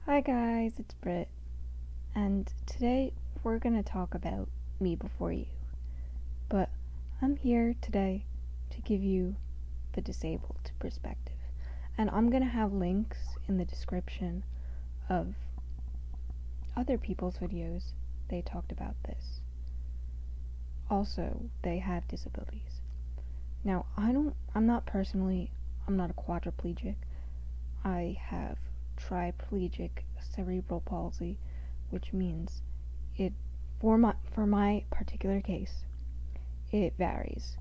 Hi guys, it's Britt, and today we're gonna talk about me before you. But I'm here today to give you the disabled perspective, and I'm gonna have links in the description of other people's videos. They talked about this. Also, they have disabilities. Now, I'm not a quadriplegic. I have triplegic cerebral palsy, which means for my particular case, it varies.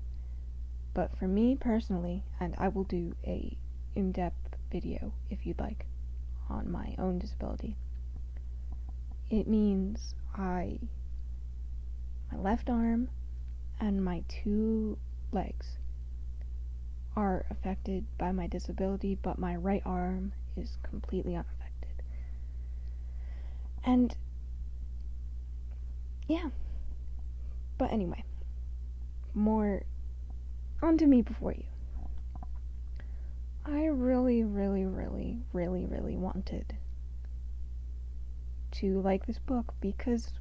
But for me personally, and I will do a in-depth video if you'd like on my own disability, it means my left arm and my two legs are affected by my disability, but my right arm is completely unaffected. And yeah, but anyway, more onto me before you. I really wanted to like this book because,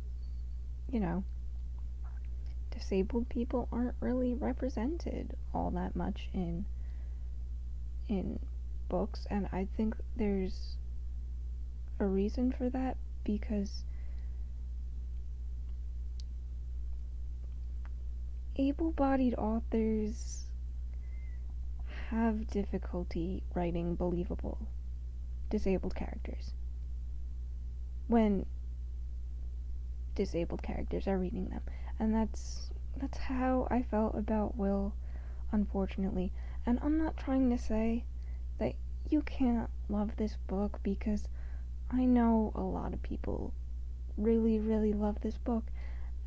disabled people aren't really represented all that much in books, and I think there's a reason for that, because able-bodied authors have difficulty writing believable disabled characters when disabled characters are reading them, and that's how I felt about Will, unfortunately. And I'm not trying to say that you can't love this book, because I know a lot of people really love this book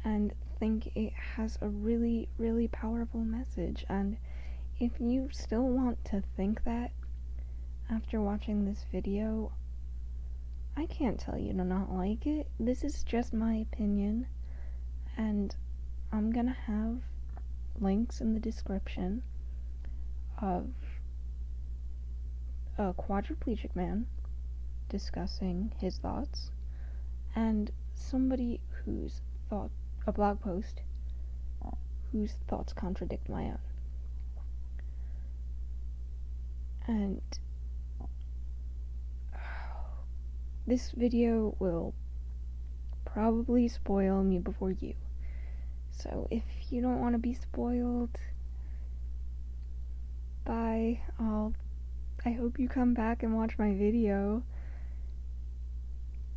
and think it has a really powerful message. And if you still want to think that after watching this video, I can't tell you to not like it. This is just my opinion, and I'm gonna have links in the description of a quadriplegic man discussing his thoughts, and somebody a blog post whose thoughts contradict my own. And this video will probably spoil me before you. So if you don't want to be spoiled, bye. I hope you come back and watch my video.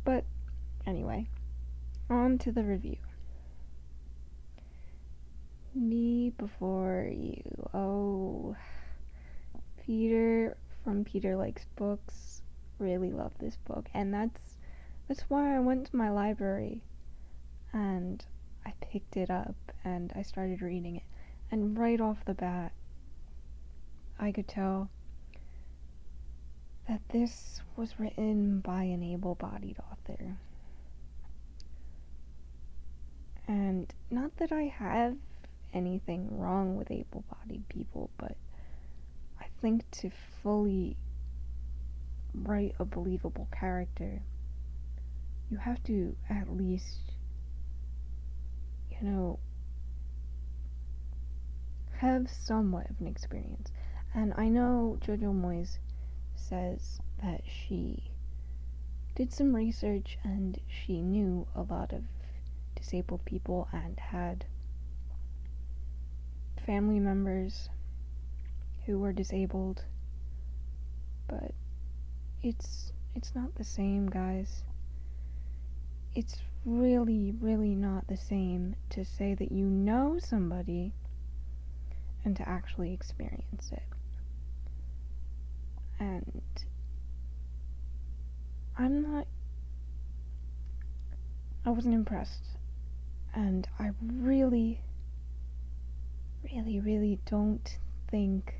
But anyway, on to the review. Me before you. Oh, Peter from Peter Likes Books really loved this book, and that's why I went to my library and I picked it up and I started reading it. And right off the bat, I could tell that this was written by an able-bodied author. And not that I have anything wrong with able-bodied people, but I think to fully write a believable character, you have to at least, have somewhat of an experience. And I know Jojo Moyes says that she did some research and she knew a lot of disabled people and had family members who were disabled, but it's not the same, guys. It's really not the same to say that you know somebody and to actually experience it. And I wasn't impressed, and I really don't think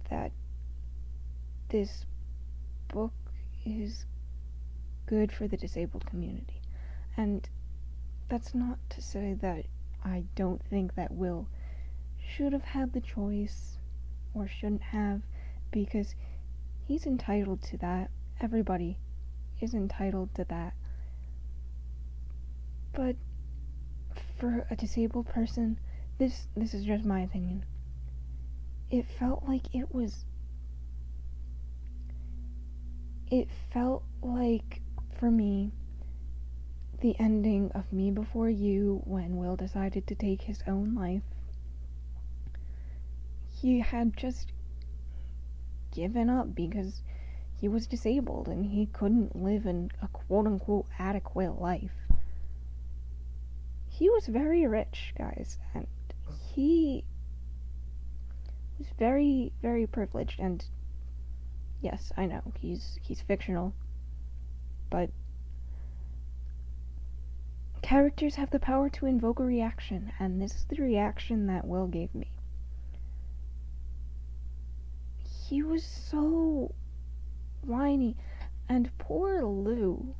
that this book is good for the disabled community. And that's not to say that I don't think that Will should have had the choice or shouldn't have, because he's entitled to that. Everybody is entitled to that. But for a disabled person, this is just my opinion. It felt like for me, the ending of Me Before You, when Will decided to take his own life. He had just given up because he was disabled and he couldn't live a quote-unquote adequate life. He was very rich, guys, and he was very, very privileged, and yes, I know, he's fictional, but characters have the power to invoke a reaction, and this is the reaction that Will gave me. He was so whiny, and poor Lou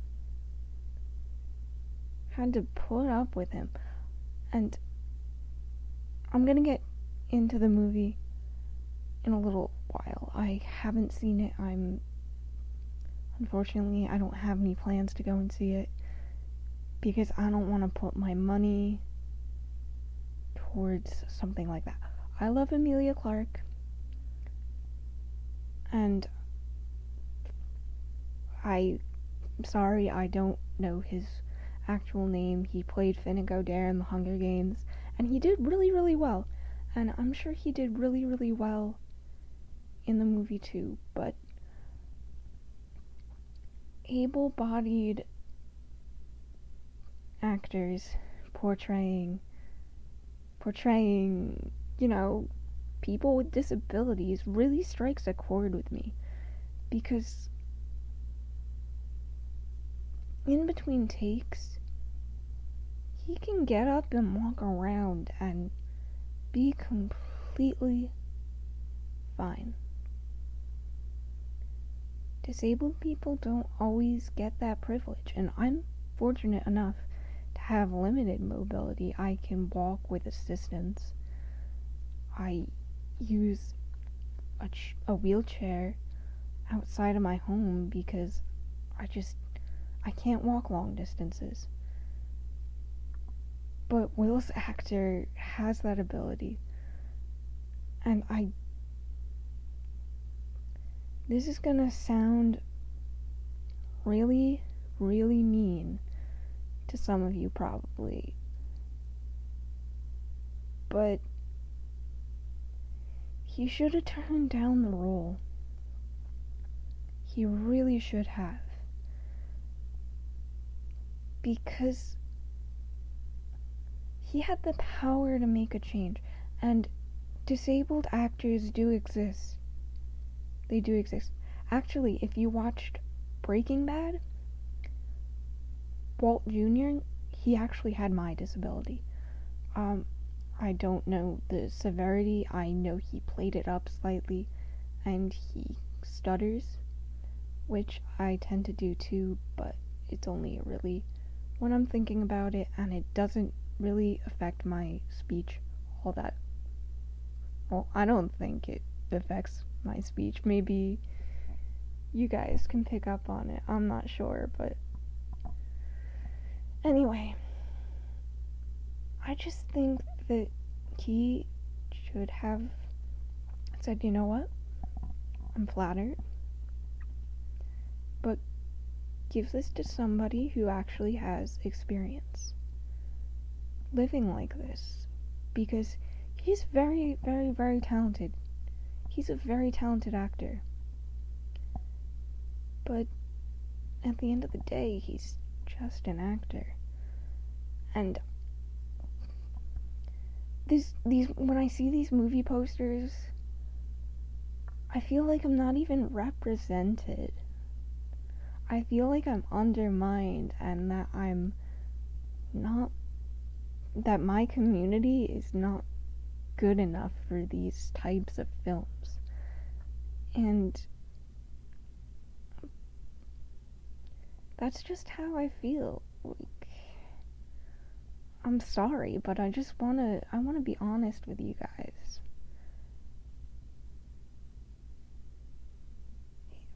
had to put up with him. And I'm gonna get into the movie in a little while. I haven't seen it. Unfortunately, I don't have any plans to go and see it because I don't want to put my money towards something like that. I love Emilia Clarke, and I'm sorry I don't know his actual name. He played Finnick Odair in The Hunger Games, and he did really, really well. And I'm sure he did really, really well in the movie too, but able-bodied actors portraying, people with disabilities really strikes a chord with me, because in between takes, he can get up and walk around and be completely fine. Disabled people don't always get that privilege, and I'm fortunate enough to have limited mobility. I can walk with assistance. I use a wheelchair outside of my home because I can't walk long distances. But Will's actor has that ability, and this is gonna sound really, really mean to some of you probably, but he should have turned down the role. He really should have. Because he had the power to make a change, and disabled actors do exist. They do exist. Actually, if you watched Breaking Bad, Walt Jr., he actually had my disability. I don't know the severity. I know he played it up slightly, and he stutters, which I tend to do too, but it's only really when I'm thinking about it, and it doesn't really affect my speech all that. Well, I don't think it affects my speech. Maybe you guys can pick up on it. I'm not sure, but anyway, I just think that he should have said, you know what? I'm flattered, but give this to somebody who actually has experience living like this, because he's very, very, very talented. He's a very talented actor, but at the end of the day, he's just an actor. And these when I see these movie posters, I feel like I'm not even represented. I feel like I'm undermined, and that that my community is not good enough for these types of films. And that's just how I feel. Like, I'm sorry, but I wanna be honest with you guys.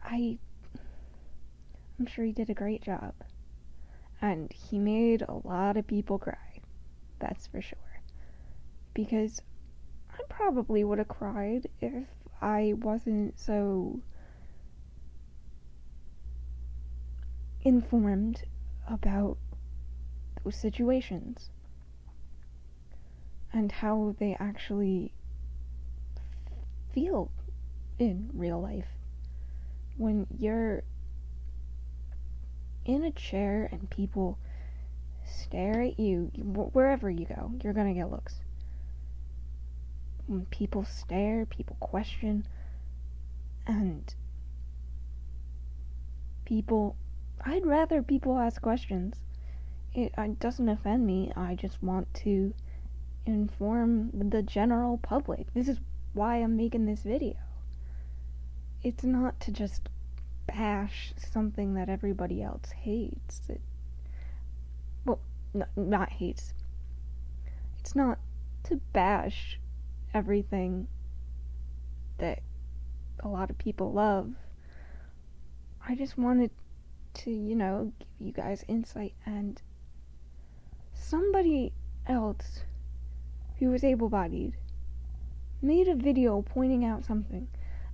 I'm I'm sure he did a great job. And he made a lot of people cry. That's for sure. Because I probably would have cried if I wasn't so informed about those situations and how they actually feel in real life. When you're in a chair and people stare at you, wherever you go, you're gonna get looks. When people stare, people question, and I'd rather people ask questions. It doesn't offend me. I just want to inform the general public. This is why I'm making this video. It's not to just bash something that everybody else hates. Not hates. It's not to bash everything that a lot of people love. I just wanted to, give you guys insight, and somebody else who was able-bodied made a video pointing out something,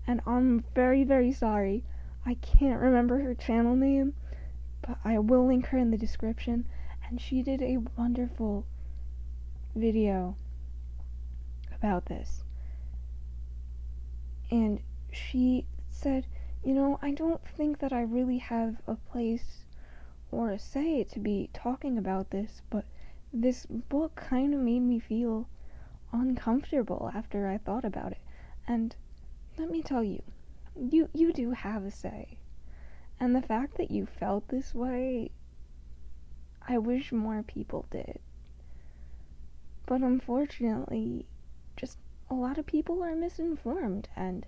and I'm very, very sorry. I can't remember her channel name, but I will link her in the description, and she did a wonderful video about this. And she said, I don't think that I really have a place or a say to be talking about this, but this book kind of made me feel uncomfortable after I thought about it. And let me tell you, you do have a say. And the fact that you felt this way, I wish more people did. But unfortunately, just a lot of people are misinformed, and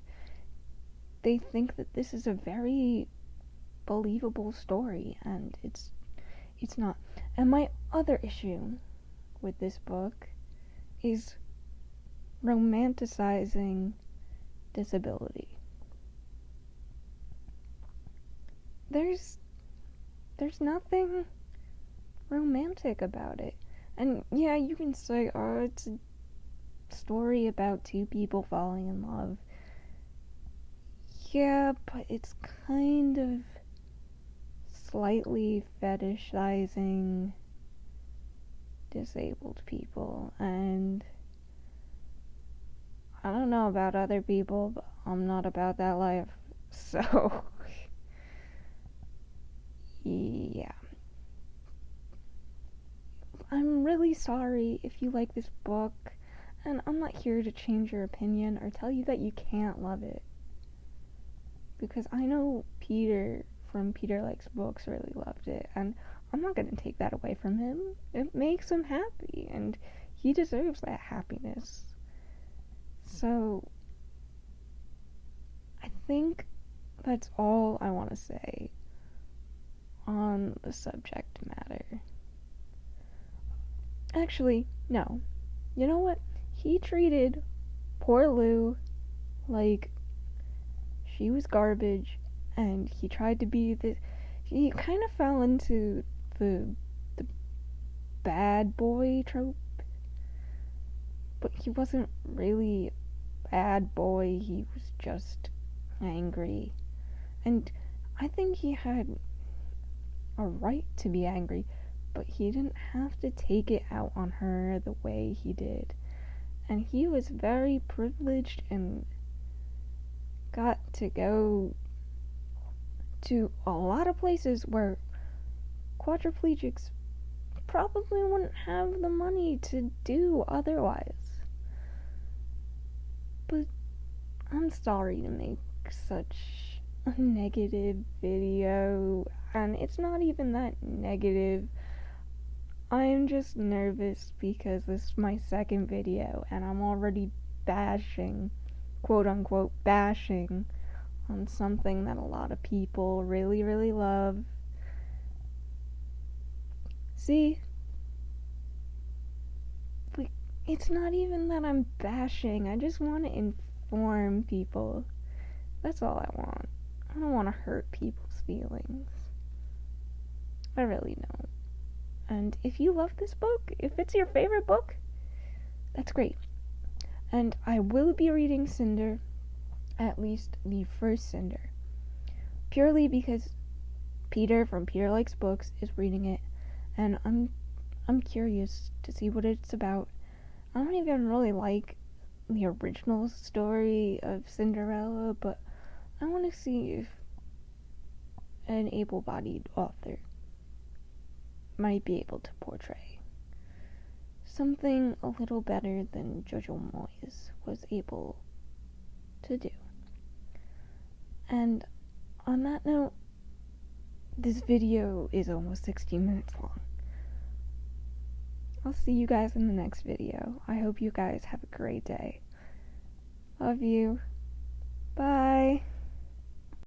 they think that this is a very believable story, and it's not. And my other issue with this book is romanticizing disability. There's nothing romantic about it. And yeah, you can say, oh, it's a story about two people falling in love. Yeah, but it's kind of slightly fetishizing disabled people, and I don't know about other people, but I'm not about that life, so yeah. I'm really sorry if you like this book, and I'm not here to change your opinion or tell you that you can't love it, because I know Peter from Peter Likes Books really loved it, and I'm not going to take that away from him. It makes him happy, and he deserves that happiness. So I think that's all I want to say on the subject matter. Actually, no. You know what? He treated poor Lou like she was garbage, and he tried to be he kind of fell into the bad boy trope, but he wasn't really a bad boy. He was just angry, and I think he had a right to be angry, but he didn't have to take it out on her the way he did. And he was very privileged and got to go to a lot of places where quadriplegics probably wouldn't have the money to do otherwise. But I'm sorry to make such a negative video, and it's not even that negative. I'm just nervous because this is my second video, and I'm already bashing, quote unquote, bashing on something that a lot of people really, really love. See? Like, it's not even that I'm bashing, I just want to inform people. That's all I want. I don't want to hurt people's feelings. I really don't. And if you love this book, if it's your favorite book, that's great. And I will be reading Cinder, at least the first Cinder, purely because Peter from Peter Likes Books is reading it, and I'm curious to see what it's about. I don't even really like the original story of Cinderella, but I want to see if an able-bodied author might be able to portray something a little better than Jojo Moyes was able to do. And on that note, this video is almost 16 minutes long. I'll see you guys in the next video. I hope you guys have a great day. Love you. Bye.